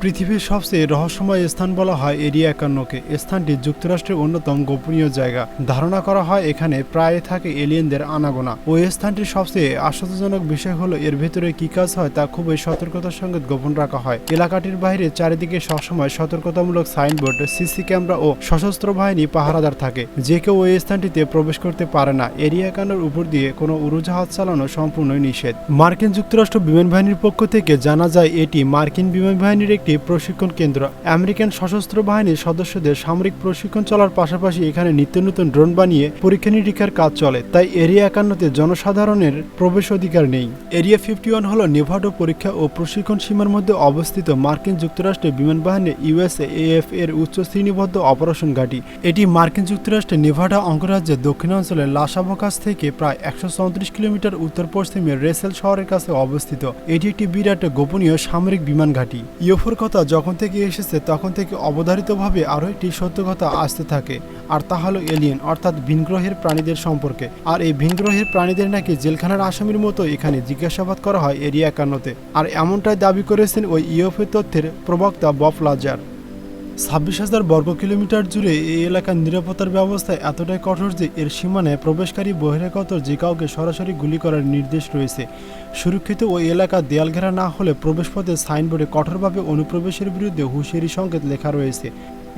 পৃথিবীর সবচেয়ে রহস্যময় স্থান বলা হয় এরিয়া 51কে। স্থানটি যুক্তরাষ্ট্রের অন্যতম গোপনীয় জায়গা। ধারণা করা হয় এখানে প্রায় থাকে এলিয়েনদের আনাগোনা। ওই স্থানটির সবচেয়ে আশ্চর্যজনক বিষয় হলো এর ভেতরে কি কাজ হয় তা খুবই সতর্কতার সঙ্গে গোপন রাখা হয়। এলাকাটির বাইরে চারিদিকে সবসময় সতর্কতামূলক সাইনবোর্ড, সিসি ক্যামেরা ও সশস্ত্র বাহিনী পাহারাদার থাকে। যে কেউ ওই স্থানটিতে প্রবেশ করতে পারে না। এরিয়া 51 উপর দিয়ে কোনো উড়োজাহাজ চালানো সম্পূর্ণই নিষেধ। মার্কিন যুক্তরাষ্ট্র বিমান বাহিনীর পক্ষ থেকে জানা যায় এটি মার্কিন বিমান বাহিনীর একটি প্রশিক্ষণ কেন্দ্র। আমেরিকান সশস্ত্র বাহিনীর সদস্যদের সামরিক প্রশিক্ষণ চলার পাশাপাশি এখানে নিত্য নতুন ড্রোন বানিয়ে পরীক্ষা নিরীক্ষার কাজ চলে। তাই এরিয়া 51তে জনসাধারণের প্রবেশ অধিকার নেই। এরিয়া 51 হল নেভাডা পরীক্ষা ও প্রশিক্ষণ সীমার মধ্যে অবস্থিত মার্কিন যুক্তরাষ্ট্রের বিমান বাহিনী ইউএসএএফ এর উচ্চ শ্রেণীবদ্ধ অপারেশন ঘাঁটি। এটি মার্কিন যুক্তরাষ্ট্রের নেভাডা অঙ্গরাজ্যের দক্ষিণাঞ্চলের লাসাবো কাছ থেকে প্রায় 134 কিলোমিটার উত্তর পশ্চিমে রেসেল শহরের কাছে অবস্থিত। এটি একটি বিরাট গোপনীয় সামরিক বিমান ঘাঁটি। ইউএফওর কথা যখন থেকে এসেছে তখন থেকে অবধারিতভাবে আরও একটি সত্য কথা আসতে থাকে, আর তা হলো এলিয়েন অর্থাৎ ভিনগ্রহের প্রাণীদের সম্পর্কে। আর এই ভিনগ্রহের প্রাণীদের নাকি জেলখানার আসামির মতো এখানে জিজ্ঞাসাবাদ করা হয় এরিয়া 51তে। আর এমনটাই দাবি করেছেন ওই ইউএফও তথ্যের প্রবক্তা বব লাজার। 26,000 বর্গ কিলোমিটার জুড়ে এই এলাকার নিরাপত্তার ব্যবস্থা এতটাই কঠোর যে এর সীমানায় প্রবেশকারী বহিরাগত যে কাউকে সরাসরি গুলি করার নির্দেশ রয়েছে। সুরক্ষিত ওই এলাকা দেয়াল ঘেরা না হলে প্রবেশপথে সাইনবোর্ডে কঠোরভাবে অনুপ্রবেশের বিরুদ্ধে হুঁশিয়ারি সংকেত লেখা রয়েছে।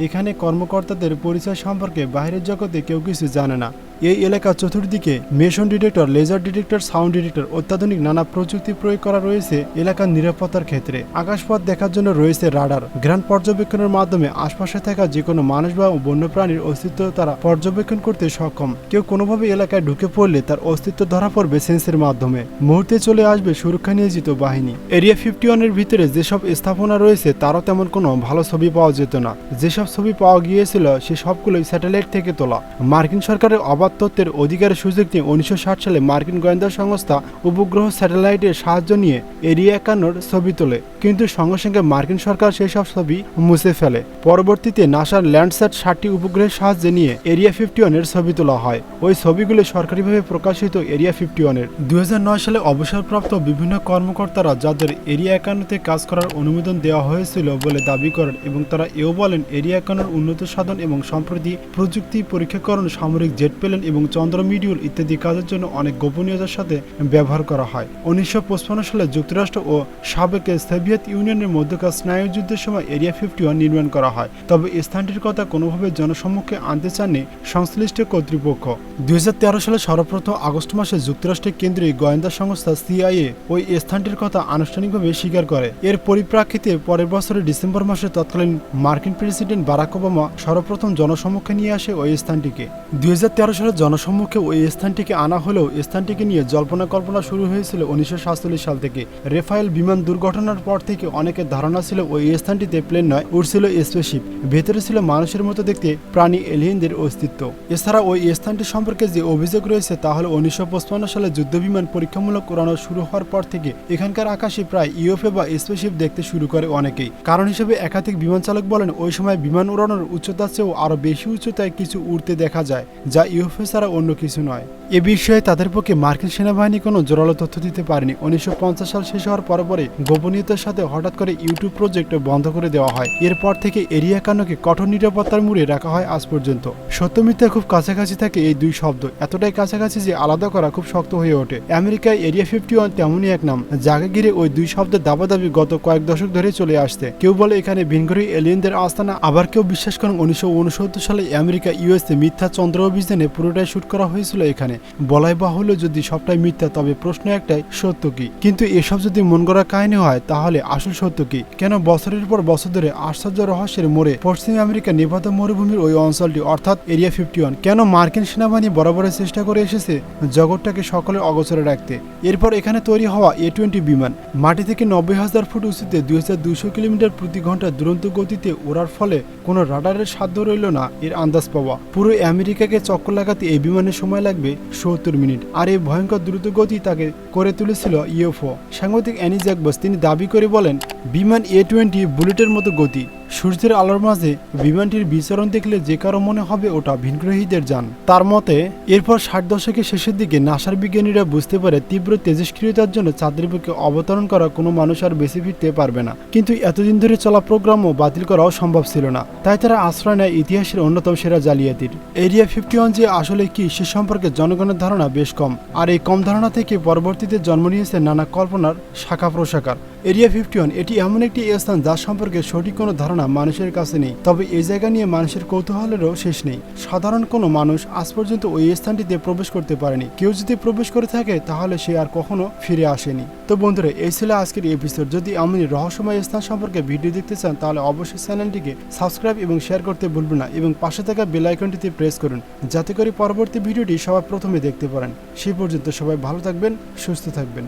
এখানে কর্মকর্তাদের পরিচয় সম্পর্কে বাইরের জগতে কেউ কিছু জানে না। এই এলাকা চতুর্দিকে motion detector, laser detector, sound detector, অত্যাধুনিক নানা প্রযুক্তি প্রয়োগ করা রয়েছে এলাকার নিরাপত্তার ক্ষেত্রে। আকাশপথ দেখার জন্য রয়েছে রাডার। গ্রান পর্যবেক্ষণের মাধ্যমে আশপাশে থাকা যে কোনো মানুষ বা বন্যপ্রাণীর অস্তিত্ব তারা পর্যবেক্ষণ করতে সক্ষম। কেউ কোনোভাবে এলাকায় ঢুকে পড়লে তার অস্তিত্ব ধরা পড়বে সেন্সের মাধ্যমে। মুহূর্তে চলে আসবে সুরক্ষা নিয়োজিত বাহিনী। এরিয়া 51 এর ভিতরে যেসব স্থাপনা রয়েছে তারও তেমন কোনো ভালো ছবি পাওয়া যেত না। যেসব ছবি পাওয়া গিয়েছিল সে সবগুলোই স্যাটেলাইট থেকে তোলা। মার্কিন সরকারের অবাধ তথ্যের অধিকারের সুযোগ নিয়ে 1960 সালে মার্কিন গোয়েন্দা সংস্থা উপগ্রহ স্যাটেলাইটের সাহায্য নিয়ে এরিয়া 51 ছবি তোলে, কিন্তু সঙ্গে সঙ্গে মার্কিন সরকার সেই সব ছবি মুছে ফেলে। পরবর্তীতে নাসার ল্যান্ডস্যাট 60টি উপগ্রহের সাহায্যে নিয়ে এরিয়া 51 এর ছবি তোলা হয়। ওই ছবিগুলো সরকারিভাবে প্রকাশিত এরিয়া 51 এর। 2009 সালে অবসরপ্রাপ্ত বিভিন্ন কর্মকর্তারা যাদের এরিয়া 51তে কাজ করার অনুমোদন দেওয়া হয়েছিল বলে দাবি করেন, এবং তারা এও বলেন এরিয়া 51 উন্নত সাধন এবং সম্প্রতি প্রযুক্তি পরীক্ষাকরণ, সামরিক জেট প্লেন এবং চন্দ্র মিডিউল ইত্যাদি কাজের জন্য অনেক গোপনীয়তার সাথে ব্যবহার করা হয়। 1955 সালে যুক্তরাষ্ট্র ও সাবেক সোভিয়েত ইউনিয়নের মধ্যকার স্নায়ুযুদ্ধের সময় এরিয়া 51 নির্মাণ করা হয়। তবে স্থানটির কথা কোনোভাবে জনসম্মুখে আনতে চাননি সংশ্লিষ্ট কর্তৃপক্ষ। 2013 সালে সর্বপ্রথম আগস্ট মাসে যুক্তরাষ্ট্রের কেন্দ্রীয় গোয়েন্দা সংস্থা সিআইএ ওই স্থানটির কথা আনুষ্ঠানিকভাবে স্বীকার করে। এর পরিপ্রেক্ষিতে পরের বছরের ডিসেম্বর মাসে তৎকালীন মার্কিন প্রেসিডেন্ট বারাক ওবামা সর্বপ্রথম জনসম্মুখে নিয়ে আসে ওই স্থানটিকে। 2013 সালে জনসম্মুখে ওই স্থানটিকে আনা হলেও স্থানটিকে নিয়ে জল্পনা কল্পনা শুরু হয়েছিল 1947 সাল থেকে। রেফায়েল বিমান দুর্ঘটনার পর থেকে অনেকের ধারণা ছিল ওই স্থানটিতে প্লেন নয়, উড়ছিল স্পেসশিপ। ভেতরে ছিল মানুষের মতো দেখতে প্রাণী এলিয়েনদের অস্তিত্ব। এছাড়া ওই স্থানটি সম্পর্কে যে অভিযোগ রয়েছে তা হল 1955 সালে যুদ্ধবিমান পরীক্ষামূলক উড়ানো শুরু হওয়ার পর থেকে এখানকার আকাশে প্রায় ইউএফও বা স্পেসশিপ দেখতে শুরু করে অনেকেই। কারণ হিসেবে একাধিক বিমান চালক বলেন ওই সময় বিমান উড়ানোর উচ্চতার চেয়েও আরও বেশি উচ্চতায় কিছু উড়তে দেখা যায়, যা ইউএফও ছাড়া অন্য কিছু নয়। এ বিষয়ে তাদের পক্ষে মার্কিন সেনাবাহিনী কোনো জোরালো তথ্য দিতে পারেনি। 1950 সাল শেষ হওয়ার পরে গোপনীয়তার সাথে হঠাৎ করে ইউটিউব প্রজেক্ট বন্ধ করে দেওয়া হয়। এরপর থেকে এরিয়া 51কে কঠোর নিরাপত্তার মুড়ে রাখা হয় আজ পর্যন্ত। সত্য মিথ্যা খুব কাছাকাছি থাকে এই দুই শব্দ, এতটাই কাছাকাছি যে আলাদা করা খুব শক্ত হয়ে ওঠে। আমেরিকায় এরিয়া 51 তেমনই এক নাম, যাকে ঘিরে ওই দুই শব্দের দাবাদাবি গত কয়েক দশক ধরে চলে আসছে। কেউ বলে এখানে ভিনগ্রহী এলিয়েনদের আস্তানা, আবার কেউ বিশ্বাস করেন 1969 সালে আমেরিকা ইউএসএ মিথ্যা চন্দ্র অভিযানে পুরোটাই শুট করা হয়েছিল এখানে। বলাই বাহুল্য যদি সবটাই মিথ্যা, তবে প্রশ্ন একটাই, সত্য কি? কিন্তু এসব যদি মন গড়া কাহিনী হয় তাহলে আসল সত্য কি? কেন বছরের পর বছর ধরে আশ্চর্য রহস্যের মোড়ে পশ্চিম আমেরিকা নেভাদা মরুভূমির ওই অঞ্চলটি অর্থাৎ এরিয়া 51 কেন মার্কিন সেনাবাহিনী বরাবরের চেষ্টা করে এসেছে জগৎটাকে সকলে অগোচরে রাখতে? এরপর এখানে তৈরি হওয়া A-20 বিমান মাটি থেকে 90,000 ফুট উঁচুতে 2200 কিলোমিটার প্রতি ঘন্টা দুরন্ত গতিতে ওড়ার ফলে কোনো রাডারের সাধ্য রইল না এর আন্দাজ পাওয়া। পুরো আমেরিকাকে চক্কর লাগাতে এই বিমানের সময় লাগবে 70 মিনিট। আর এই ভয়ঙ্কর দ্রুত গতি তাকে করে তুলেছিল ইউএফও। সাংবাদিক অ্যানি জ্যাকবস তিনি দাবি করে বলেন, বিমান A-20 বুলেটের মতো গতি। সূর্যের আলোর মাঝে বিমানটির বিচরণ দেখলে যে কারো মনে হবে ওটা ভিনগ্রহীদের যান। তার মতে এরপর 60 দশকের শেষের দিকে নাসার বিজ্ঞানীরা বুঝতে পারে তীব্র তেজস্ক্রিয়তার জন্য চাঁদের বুকে অবতরণ করা কোনো মানুষ আর বেশি ফিরতে পারবে না। কিন্তু এতদিন ধরে চলা প্রোগ্রামও বাতিল করাও সম্ভব ছিল না, তাই তারা আশ্রয় নেয় ইতিহাসের অন্যতম সেরা জালিয়াতির। এরিয়া 51 যে আসলে কি সে সম্পর্কে জনগণের ধারণা বেশ কম, আর এই কম ধারণা থেকে পরবর্তীতে জন্ম নিয়েছে নানা কল্পনার শাখা প্রশাখার। এরিয়া 51 এটি এমন একটি স্থান যার সম্পর্কে সঠিক কোনো ধারণা মানুষের কাছে নেই, তবে এই জায়গা নিয়ে মানুষের কৌতূহলেরও শেষ নেই। সাধারণ কোনো মানুষ আজ পর্যন্ত ওই স্থানটিতে প্রবেশ করতে পারেনি, কেউ যদি প্রবেশ করে থাকে তাহলে সে আর কখনো ফিরে আসেনি। তো বন্ধুরা, এই ছিল আজকের এপিসোড। যদি এমনই রহস্যময় স্থান সম্পর্কে ভিডিও দেখতে চান তাহলে অবশ্যই চ্যানেলটিকে সাবস্ক্রাইব এবং শেয়ার করতে ভুলবেন না, এবং পাশে থাকা বেল আইকনটিতে প্রেস করুন যাতে করে পরবর্তী ভিডিওটি সবার প্রথমে দেখতে পারেন। সেই পর্যন্ত সবাই ভালো থাকবেন, সুস্থ থাকবেন।